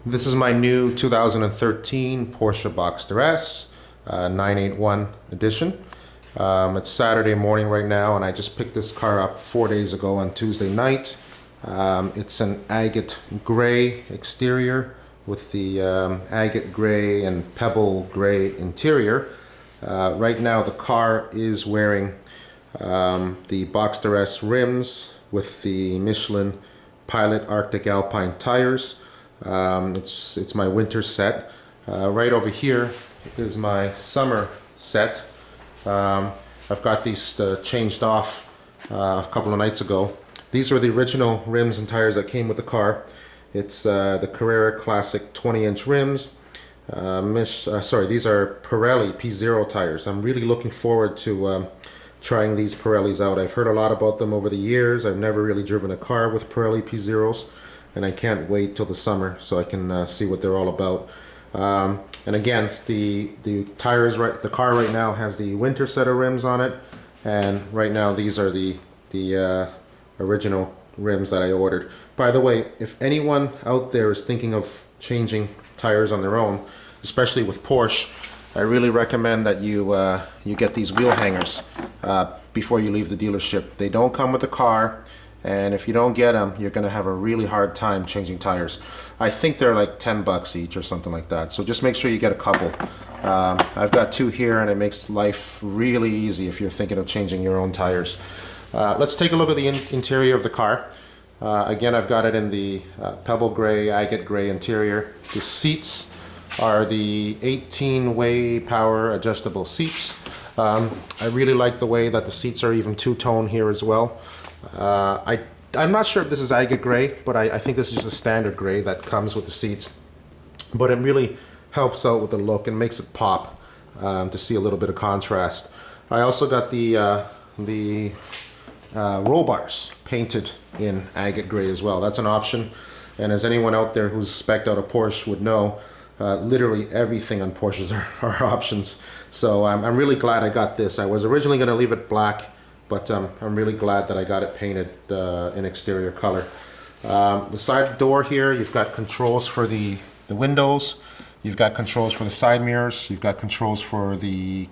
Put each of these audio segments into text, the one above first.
This is my new 2013 Porsche Boxster S 981 edition. It's Saturday morning right now, and I just picked this car up 4 days ago on Tuesday night. It's an Agate Grey exterior with the Agate Grey and Pebble Grey interior. Right now the car is wearing the Boxster S rims with the Michelin Pilot Arctic Alpine tires. It's my winter set. Right over here is my summer set. I've got these changed off a couple of nights ago. These were the original rims and tires that came with the car. It's the Carrera Classic 20-inch rims. These are Pirelli P0 tires. I'm really looking forward to trying these Pirellis out. I've heard a lot about them over the years. I've never really driven a car with Pirelli P0s, and I can't wait till the summer so I can see what they're all about. And again, the tires, the car right now has the winter set of rims on it, and right now these are the original rims that I ordered. By the way, if anyone out there is thinking of changing tires on their own, especially with Porsche, I really recommend that you get these wheel hangers before you leave the dealership. They don't come with the car, and if you don't get them, you're going to have a really hard time changing tires. I think they're like 10 bucks each or something like that, so just make sure you get a couple. I've got two here, and it makes life really easy if you're thinking of changing your own tires. Let's take a look at the interior of the car. Again, I've got it in the Pebble Gray, Agate Gray interior. The seats are the 18-way power adjustable seats. I really like the way that the seats are even two-tone here as well. I'm not sure if this is Agate Gray, but I think this is just a standard gray that comes with the seats. But it really helps out with the look and makes it pop to see a little bit of contrast. I also got the roll bars painted in Agate Gray as well. That's an option, and as anyone out there who's spec'd out a Porsche would know, literally everything on Porsches are options. So I'm really glad I got this. I was originally going to leave it black, but I'm really glad that I got it painted in exterior color. The side door here, you've got controls for the windows, you've got controls for the side mirrors, you've got controls for the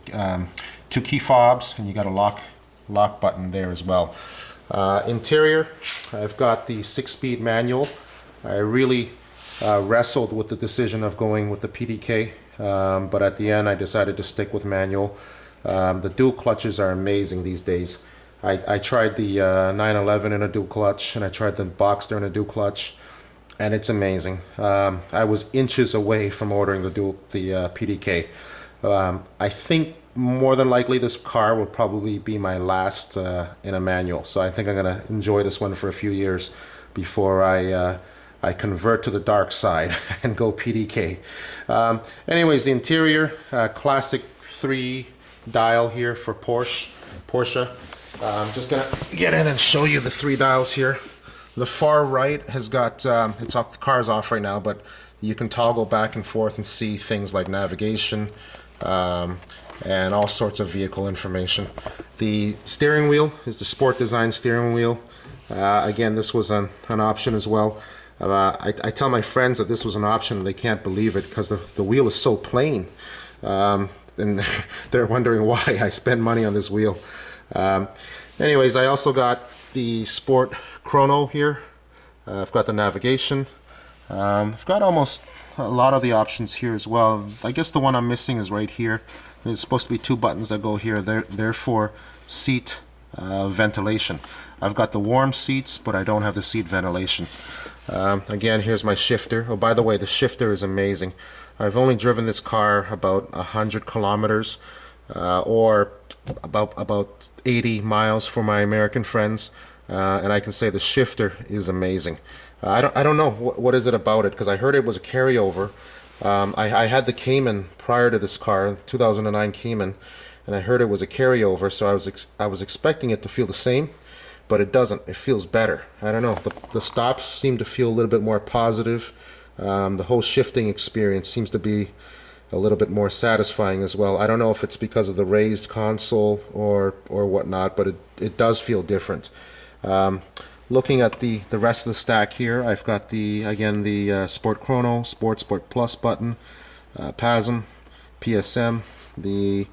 two key fobs, and you got a lock button there as well. Interior, I've got the 6-speed manual. I really wrestled with the decision of going with the PDK, but at the end I decided to stick with manual. The dual clutches are amazing these days. I tried the 911 in a dual clutch, and I tried the Boxster in a dual clutch, and it's amazing. I was inches away from ordering the PDK. I think more than likely this car will probably be my last in a manual, so I think I'm going to enjoy this one for a few years before I convert to the dark side and go PDK. Anyways, the interior, classic 3-dial here for Porsche. I'm just gonna get in and show you the 3 dials here. The far right has got, the car's off right now, but you can toggle back and forth and see things like navigation and all sorts of vehicle information. The steering wheel is the Sport Design steering wheel. Again, this was an option as well. I tell my friends that this was an option, and they can't believe it because the wheel is so plain. And they're wondering why I spend money on this wheel. Anyways, I also got the Sport Chrono here. I've got the navigation. I've got almost a lot of the options here as well. I guess the one I'm missing is right here. There's supposed to be 2 buttons that go here. They're for seat ventilation. I've got the warm seats, but I don't have the seat ventilation. Again, here's my shifter. Oh, by the way, the shifter is amazing. I've only driven this car about 100 kilometers or about 80 miles for my American friends, and I can say the shifter is amazing. I don't know what is it about it, because I heard it was a carryover. I had the Cayman prior to this car, 2009 Cayman, and I heard it was a carryover, so I was expecting it to feel the same, but it doesn't. It feels better. I don't know. The stops seem to feel a little bit more positive. The whole shifting experience seems to be a little bit more satisfying as well. I don't know if it's because of the raised console or whatnot, but it does feel different. looking at the rest of the stack here, I've got again the Sport Chrono, Sport Plus button, Pasm, PSM, the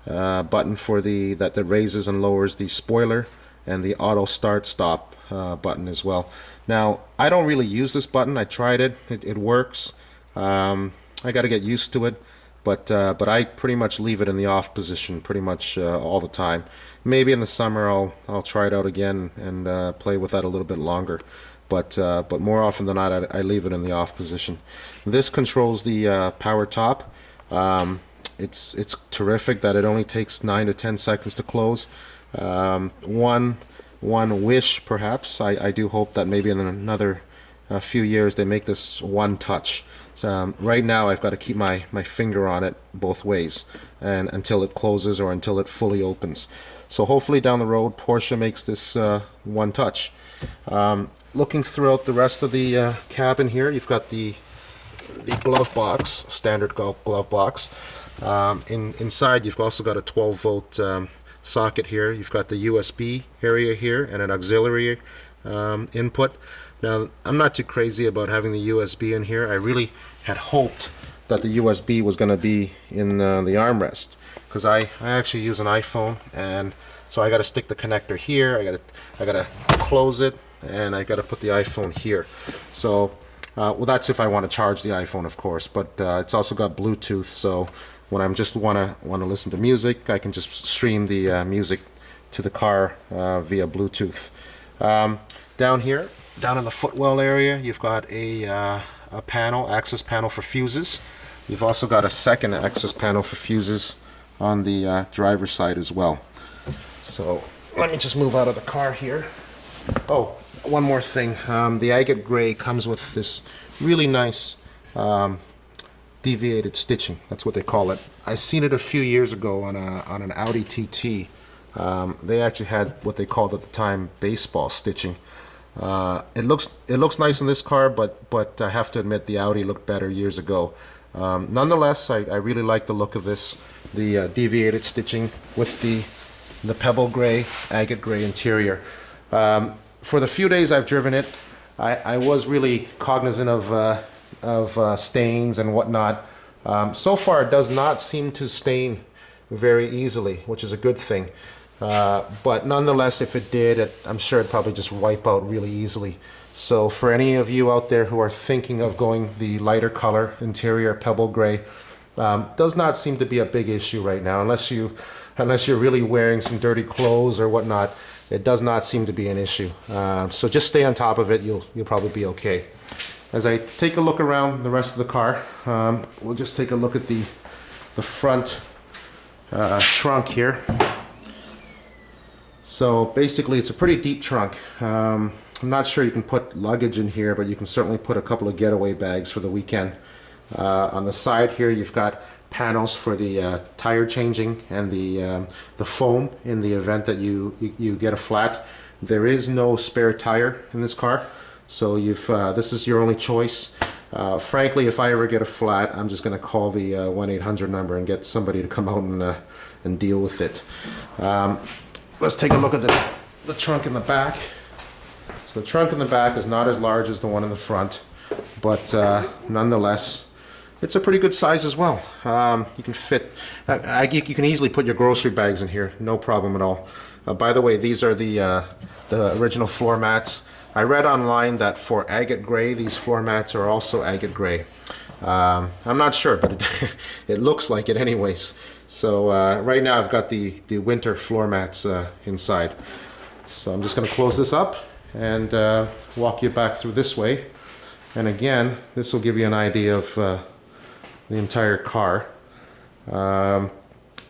button for that raises and lowers the spoiler, and the auto start stop button as well. Now, I don't really use this button. I tried it. It works. I got to get used to it, but I pretty much leave it in the off position pretty much all the time. Maybe in the summer I'll try it out again and play with that a little bit longer, but more often than not I leave it in the off position. This controls the power top. It's terrific that it only takes 9 to 10 seconds to close. One wish, perhaps, I do hope that maybe in another few years they make this one touch. So, right now I've got to keep my finger on it both ways and until it closes or until it fully opens. So hopefully down the road Porsche makes this one touch. Looking throughout the rest of the cabin here, you've got the glove box, standard glove box. Inside you've also got a 12-volt socket here. You've got the USB area here and an auxiliary input. Now, I'm not too crazy about having the USB in here. I really had hoped that the USB was going to be in the armrest, because I actually use an iPhone, and so I got to stick the connector here. I got to close it, and I got to put the iPhone here. So, well, that's if I want to charge the iPhone, of course. But it's also got Bluetooth, so when I just want to listen to music, I can just stream the music to the car via Bluetooth. Down here, down in the footwell area, you've got a panel, access panel for fuses. You've also got a second access panel for fuses on the driver's side as well. So let me just move out of the car here. Oh, one more thing. The Agate Grey comes with this really nice deviated stitching. That's what they call it. I seen it a few years ago on an Audi TT. They actually had what they called at the time baseball stitching. It looks nice in this car, but I have to admit the Audi looked better years ago. Nonetheless, I really like the look of this, the deviated stitching with the Pebble Gray, Agate Grey interior. For the few days I've driven it, I was really cognizant of stains and whatnot. So far, it does not seem to stain very easily, which is a good thing. But nonetheless, if it did, I'm sure it'd probably just wipe out really easily. So for any of you out there who are thinking of going the lighter color interior, Pebble Gray, does not seem to be a big issue right now, unless you're really wearing some dirty clothes or whatnot. It does not seem to be an issue. So just stay on top of it. You'll probably be okay. As I take a look around the rest of the car, we'll just take a look at the front trunk here. So basically it's a pretty deep trunk. I'm not sure you can put luggage in here, but you can certainly put a couple of getaway bags for the weekend. On the side here you've got panels for the tire changing and the foam in the event that you get a flat. There is no spare tire in this car, so this is your only choice. Frankly, if I ever get a flat, I'm just going to call the 1-800 number and get somebody to come out and deal with it. Let's take a look at the trunk in the back. So the trunk in the back is not as large as the one in the front, but nonetheless, it's a pretty good size as well. You can fit, you can easily put your grocery bags in here, no problem at all. By the way, these are the original floor mats. I read online that for Agate Grey, these floor mats are also Agate Grey. I'm not sure, but it looks like it anyways. So right now I've got the winter floor mats inside. So I'm just going to close this up and walk you back through this way. And again, this will give you an idea of the entire car. And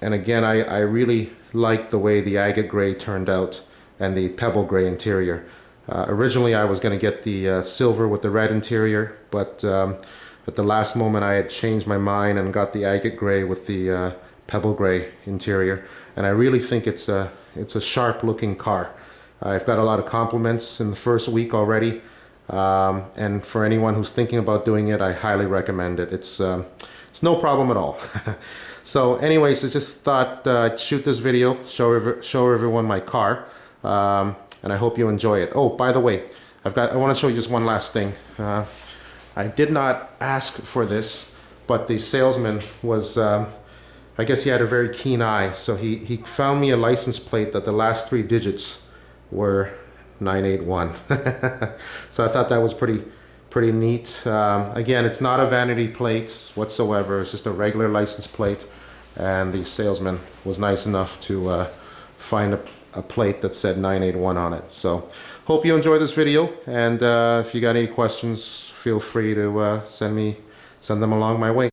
again, I really like the way the Agate Grey turned out and the Pebble Gray interior. Originally I was going to get the silver with the red interior, but at the last moment I had changed my mind and got the Agate Grey with the Pebble Gray interior, and I really think it's a sharp looking car. I've got a lot of compliments in the first week already, and for anyone who's thinking about doing it, I highly recommend it. It's no problem at all. So anyways, I just thought I'd shoot this video, show everyone my car. and I hope you enjoy it. Oh, by the way, I want to show you just one last thing. I did not ask for this, but the salesman was, I guess he had a very keen eye, so he found me a license plate that the last 3 digits were 981. So I thought that was pretty neat. Again, it's not a vanity plate whatsoever. It's just a regular license plate, and the salesman was nice enough to find a plate that said 981 on it. So hope you enjoy this video, and if you got any questions, feel free to send them along my way.